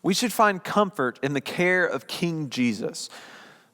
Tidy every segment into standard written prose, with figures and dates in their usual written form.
We should find comfort in the care of King Jesus.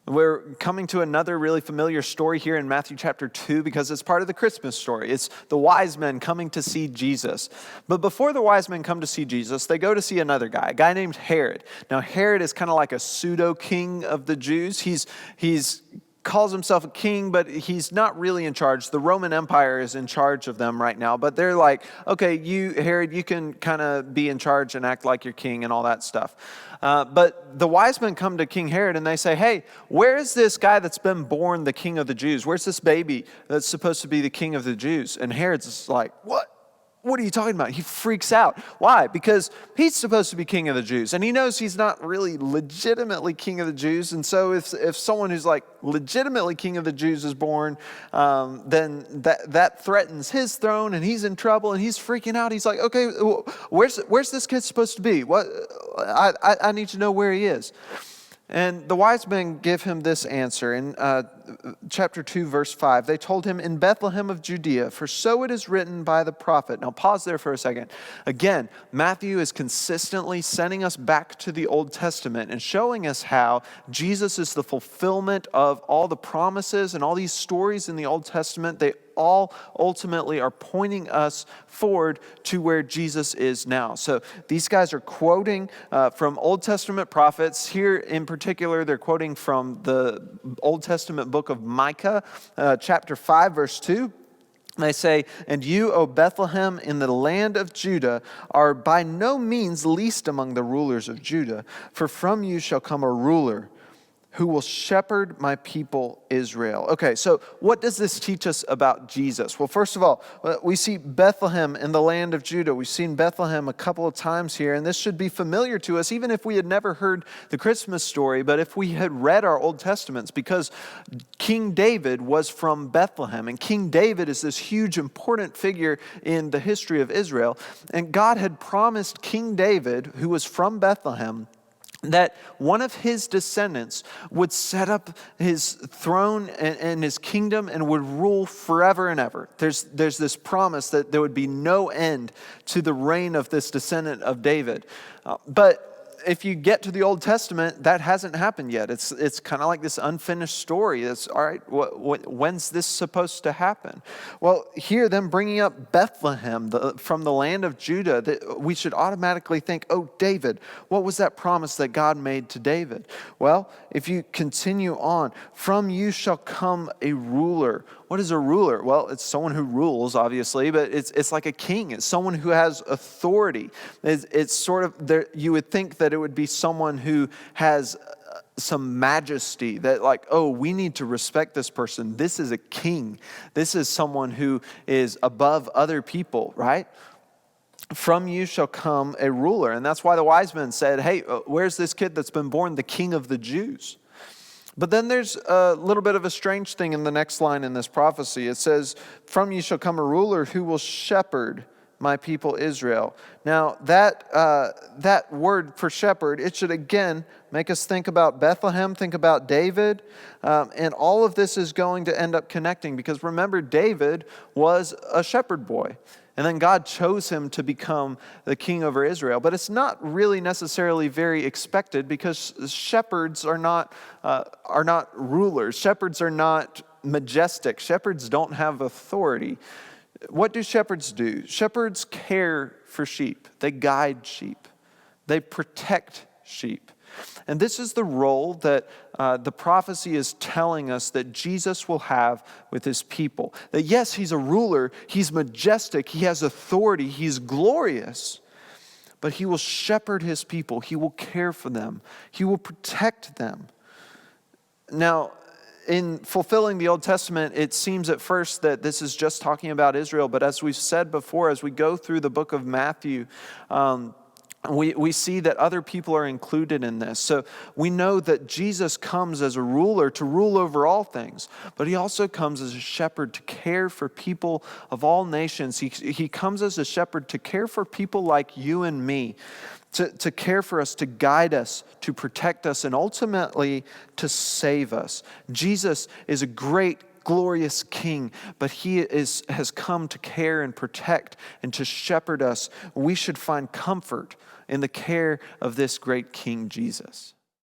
We're coming to another really familiar story here in Matthew chapter 2 because it's part of the Christmas story. It's the wise men coming to see Jesus. But before the wise men come to see Jesus, they go to see another guy, a guy named Herod. Now, Herod is kind of like a pseudo-king of the Jews. He's calls himself a king, but he's not really in charge. The Roman Empire is in charge of them right now, but they're like, okay, you, Herod, you can kind of be in charge and act like you're king and all that stuff. But the wise men come to King Herod and they say, hey, where is this guy that's been born the king of the Jews? Where's this baby that's supposed to be the king of the Jews? And Herod's just like, what? What are you talking about? He freaks out. Why? Because he's supposed to be king of the Jews, and he knows he's not really legitimately king of the Jews. And so if someone who's like legitimately king of the Jews is born, then that threatens his throne, and he's in trouble, and he's freaking out. He's like, okay, where's this kid supposed to be? What? I need to know where he is. And the wise men give him this answer. In chapter 2, verse 5, they told him, in Bethlehem of Judea, for so it is written by the prophet. Now pause there for a second. Again, Matthew is consistently sending us back to the Old Testament and showing us how Jesus is the fulfillment of all the promises and all these stories in the Old Testament. They all ultimately are pointing us forward to where Jesus is now. So these guys are quoting from Old Testament prophets. Here in particular, they're quoting from the Old Testament book of Micah, chapter 5, verse 2. They say, and you, O Bethlehem, in the land of Judah, are by no means least among the rulers of Judah, for from you shall come a ruler who will shepherd my people Israel. Okay, so what does this teach us about Jesus? Well, first of all, we see Bethlehem in the land of Judah. We've seen Bethlehem a couple of times here, and this should be familiar to us, even if we had never heard the Christmas story, but if we had read our Old Testaments, because King David was from Bethlehem, and King David is this huge, important figure in the history of Israel, and God had promised King David, who was from Bethlehem, that one of his descendants would set up his throne and his kingdom and would rule forever and ever. There's this promise that there would be no end to the reign of this descendant of David. But if you get to the Old Testament, that hasn't happened yet. It's kind of like this unfinished story. It's, all right, when's this supposed to happen? Well, here, them bringing up Bethlehem from the land of Judah, we should automatically think, oh, David, what was that promise that God made to David? Well, if you continue on, from you shall come a ruler. What is a ruler? Well, it's someone who rules, obviously, but it's like a king. It's someone who has authority. It's sort of, there, you would think that it would be someone who has some majesty, that like, oh, we need to respect this person. This is a king. This is someone who is above other people, right? From you shall come a ruler. And that's why the wise men said, hey, where's this kid that's been born the king of the Jews? But then there's a little bit of a strange thing in the next line in this prophecy. It says, from you shall come a ruler who will shepherd my people Israel. Now, that word for shepherd, it should again make us think about Bethlehem, think about David, and all of this is going to end up connecting because remember, David was a shepherd boy. And then God chose him to become the king over Israel. But it's not really necessarily very expected because shepherds are not rulers. Shepherds are not majestic. Shepherds don't have authority. What do shepherds do? Shepherds care for sheep. They guide sheep. They protect sheep. And this is the role that the prophecy is telling us that Jesus will have with his people. That yes, he's a ruler, he's majestic, he has authority, he's glorious, but he will shepherd his people, he will care for them, he will protect them. Now, in fulfilling the Old Testament, it seems at first that this is just talking about Israel, but as we've said before, as we go through the book of Matthew, we see that other people are included in this. So we know that Jesus comes as a ruler to rule over all things, but he also comes as a shepherd to care for people of all nations. He comes as a shepherd to care for people like you and me, to care for us, to guide us, to protect us, and ultimately to save us. Jesus is a great glorious king, but he has come to care and protect and to shepherd us. We should find comfort in the care of this great King Jesus.